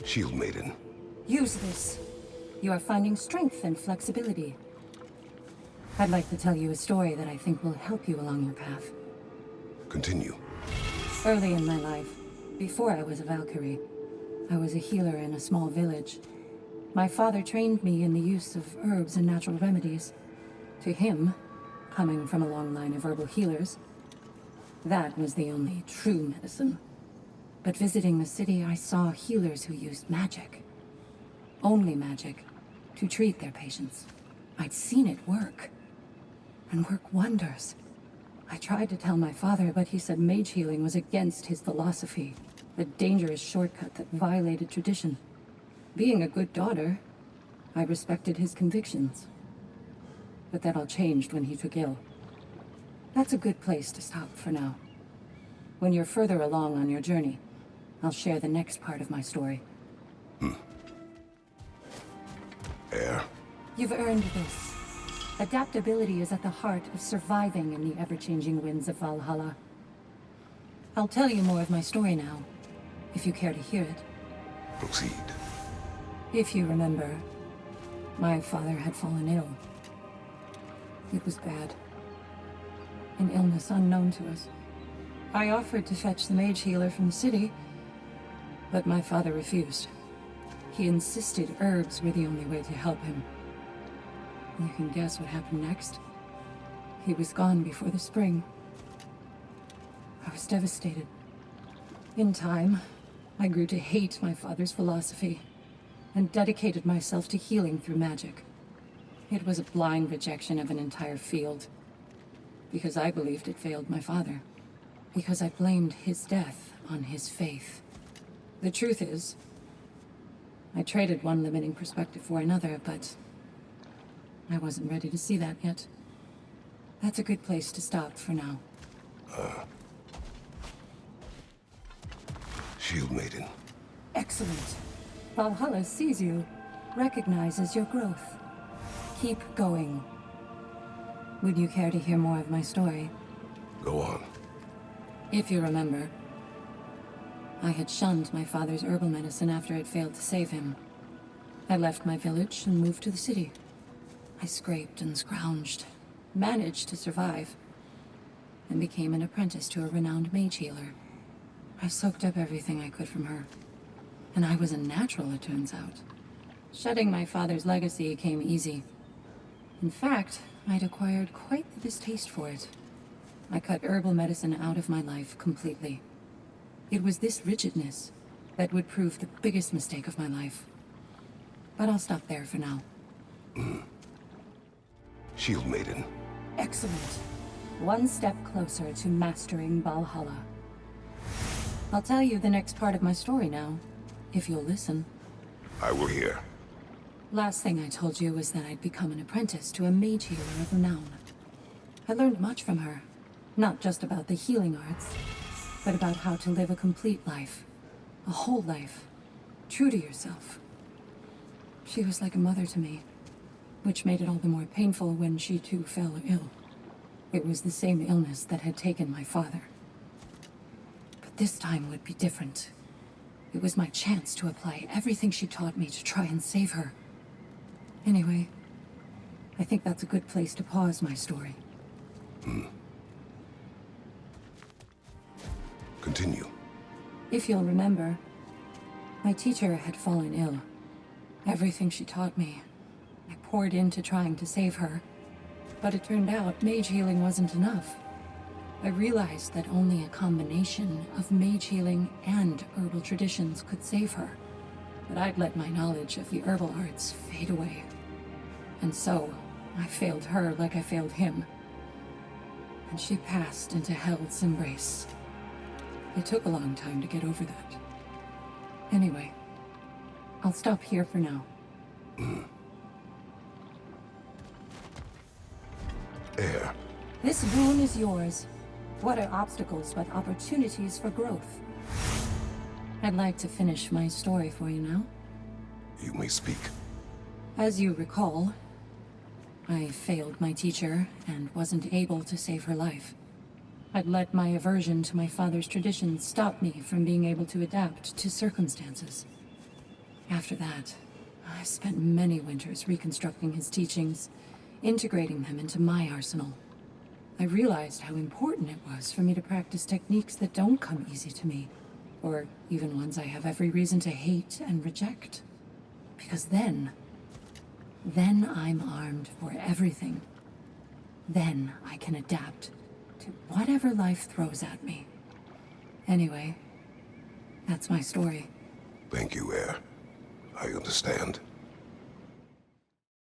Shield Maiden. Use this. You are finding strength and flexibility. I'd like to tell you a story that I think will help you along your path. Continue. Early in my life, before I was a Valkyrie, I was a healer in a small village. My father trained me in the use of herbs and natural remedies. To him, coming from a long line of herbal healers, that was the only true medicine. But visiting the city, I saw healers who used magic. Only magic, to treat their patients. I'd seen it work. And work wonders. I tried to tell my father, but he said mage healing was against his philosophy. A dangerous shortcut that violated tradition. Being a good daughter, I respected his convictions. But that all changed when he took ill. That's a good place to stop for now. When you're further along on your journey, I'll share the next part of my story. Air. You've earned this. Adaptability is at the heart of surviving in the ever-changing winds of Valhalla. I'll tell you more of my story now, if you care to hear it. Proceed. If you remember, my father had fallen ill. It was bad. An illness unknown to us. I offered to fetch the mage healer from the city, but my father refused. He insisted herbs were the only way to help him. You can guess what happened next. He was gone before the spring. I was devastated. In time, I grew to hate my father's philosophy, and dedicated myself to healing through magic. It was a blind rejection of an entire field, because I believed it failed my father, because I blamed his death on his faith. The truth is, I traded one limiting perspective for another, but I wasn't ready to see that yet. That's a good place to stop for now. Shield Maiden. Excellent. Valhalla sees you, recognizes your growth. Keep going. Would you care to hear more of my story? Go on. If you remember, I had shunned my father's herbal medicine after it failed to save him. I left my village and moved to the city. I scraped and scrounged, managed to survive, and became an apprentice to a renowned mage healer. I soaked up everything I could from her, and I was a natural, it turns out. Shedding my father's legacy came easy. In fact, I'd acquired quite the distaste for it. I cut herbal medicine out of my life completely. It was this rigidness that would prove the biggest mistake of my life. But I'll stop there for now. Shield Maiden. Excellent. One step closer to mastering Valhalla. I'll tell you the next part of my story now, if you'll listen. I will hear. Last thing I told you was that I'd become an apprentice to a mage healer of renown. I learned much from her, not just about the healing arts, but about how to live a complete life, a whole life, true to yourself. She was like a mother to me, which made it all the more painful when she too fell ill. It was the same illness that had taken my father. But this time would be different. It was my chance to apply everything she taught me to try and save her. Anyway, I think that's a good place to pause my story. Continue. If you'll remember, my teacher had fallen ill. Everything she taught me, I poured into trying to save her. But it turned out mage healing wasn't enough. I realized that only a combination of mage healing and herbal traditions could save her. But I'd let my knowledge of the herbal arts fade away. And so, I failed her like I failed him. And she passed into hell's embrace. It took a long time to get over that. Anyway, I'll stop here for now. Air. This boon is yours. What are obstacles but opportunities for growth? I'd like to finish my story for you now. You may speak. As you recall, I failed my teacher and wasn't able to save her life. I'd let my aversion to my father's traditions stop me from being able to adapt to circumstances. After that, I spent many winters reconstructing his teachings, integrating them into my arsenal. I realized how important it was for me to practice techniques that don't come easy to me, or even ones I have every reason to hate and reject. Because then I'm armed for everything. Then I can adapt to whatever life throws at me. Anyway, that's my story. Thank you, Heir. I understand.